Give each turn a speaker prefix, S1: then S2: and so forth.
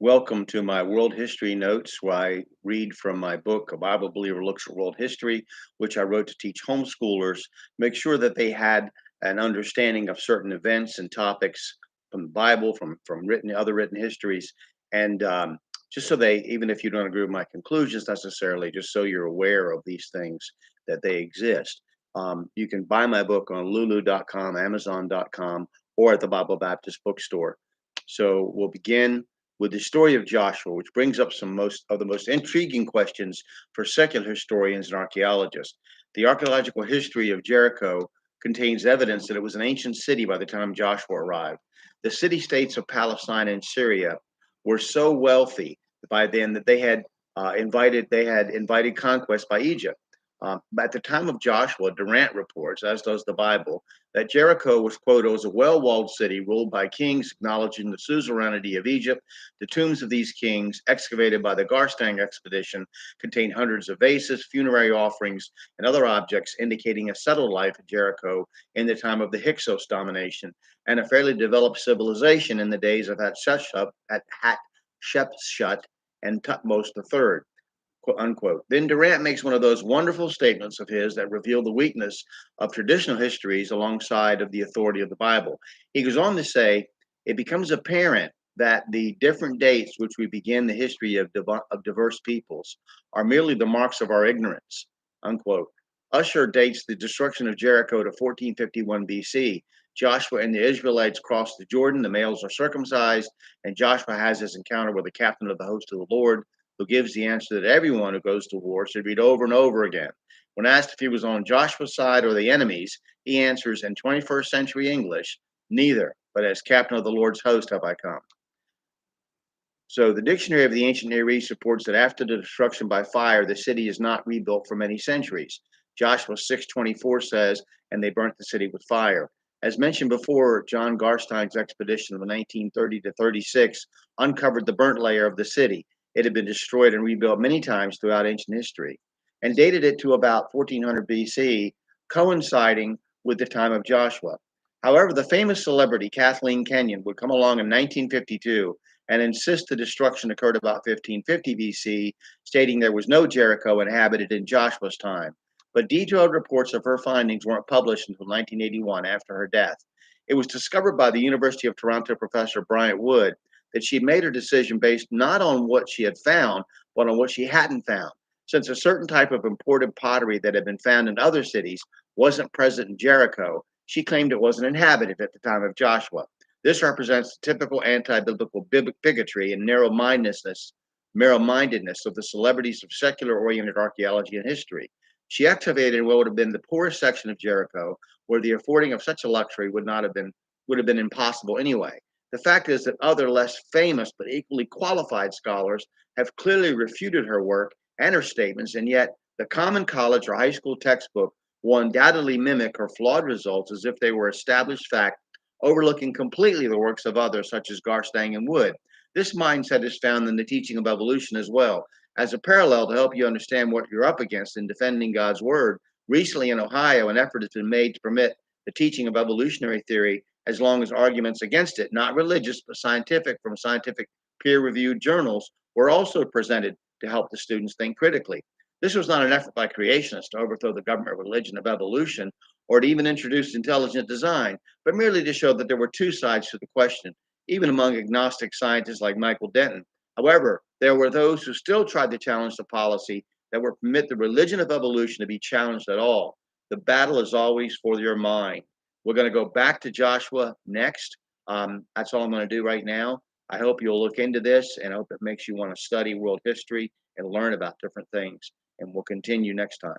S1: Welcome to my world history notes, where I read from my book, A Bible Believer Looks at World History, which I wrote to teach homeschoolers, make sure that they had an understanding of certain events and topics from the Bible, from other written histories, and just so they, even if you don't agree with my conclusions necessarily, just so you're aware of these things that they exist. You can buy my book on Lulu.com, Amazon.com, or at the Bible Baptist Bookstore. So we'll begin with the story of Joshua, which brings up some most of the most intriguing questions for secular historians and archaeologists. The archaeological history of Jericho contains evidence that it was an ancient city by the time Joshua arrived. The city states of Palestine and Syria were so wealthy by then that they had invited conquest by Egypt. At the time of Joshua, Durant reports, as does the Bible, that Jericho was quoted as a well-walled city ruled by kings acknowledging the suzerainty of Egypt. The tombs of these kings, excavated by the Garstang expedition, contain hundreds of vases, funerary offerings, and other objects indicating a settled life at Jericho in the time of the Hyksos domination and a fairly developed civilization in the days of Hatshepsut and Tutmos III. Quote unquote. Then Durant makes one of those wonderful statements of his that reveal the weakness of traditional histories alongside of the authority of the Bible. He goes on to say, it becomes apparent that the different dates which we begin the history of diverse peoples are merely the marks of our ignorance. Unquote. Usher dates the destruction of Jericho to 1451 BC. Joshua and the Israelites cross the Jordan, the males are circumcised, and Joshua has his encounter with the captain of the host of the Lord, who gives the answer that everyone who goes to war should read over and over again. When asked if he was on Joshua's side or the enemy's, he answers in 21st century English, neither, but as captain of the Lord's host have I come. So the Dictionary of the Ancient Near East reports that after the destruction by fire, the city is not rebuilt for many centuries. Joshua 6:24 says, and they burnt the city with fire. As mentioned before, John Garstein's expedition of 1930 to 36 uncovered the burnt layer of the city. It had been destroyed and rebuilt many times throughout ancient history and dated it to about 1400 BC, coinciding with the time of Joshua. However, the famous celebrity Kathleen Kenyon would come along in 1952 and insist the destruction occurred about 1550 BC, stating there was no Jericho inhabited in Joshua's time. But detailed reports of her findings weren't published until 1981 after her death. It was discovered by the University of Toronto professor Bryant Wood that she made her decision based not on what she had found, but on what she hadn't found. Since a certain type of imported pottery that had been found in other cities wasn't present in Jericho, she claimed it wasn't inhabited at the time of Joshua. This represents the typical anti-biblical bigotry and narrow-mindedness of the celebrities of secular-oriented archaeology and history. She excavated what would have been the poorest section of Jericho, where the affording of such a luxury would have been impossible anyway. The fact is that other less famous but equally qualified scholars have clearly refuted her work and her statements, and yet the common college or high school textbook will undoubtedly mimic her flawed results as if they were established fact, overlooking completely the works of others such as Garstang and Wood. This mindset is found in the teaching of evolution as well. As a parallel to help you understand what you're up against in defending God's word, recently in Ohio, an effort has been made to permit the teaching of evolutionary theory as long as arguments against it, not religious but scientific from scientific peer-reviewed journals, were also presented to help the students think critically. This was not an effort by creationists to overthrow the government religion of evolution or to even introduce intelligent design, but merely to show that there were two sides to the question, even among agnostic scientists like Michael Denton. However, there were those who still tried to challenge the policy that would permit the religion of evolution to be challenged at all. The battle is always for your mind. We're going to go back to Joshua next. That's all I'm going to do right now. I hope you'll look into this and I hope it makes you want to study world history and learn about different things. And we'll continue next time.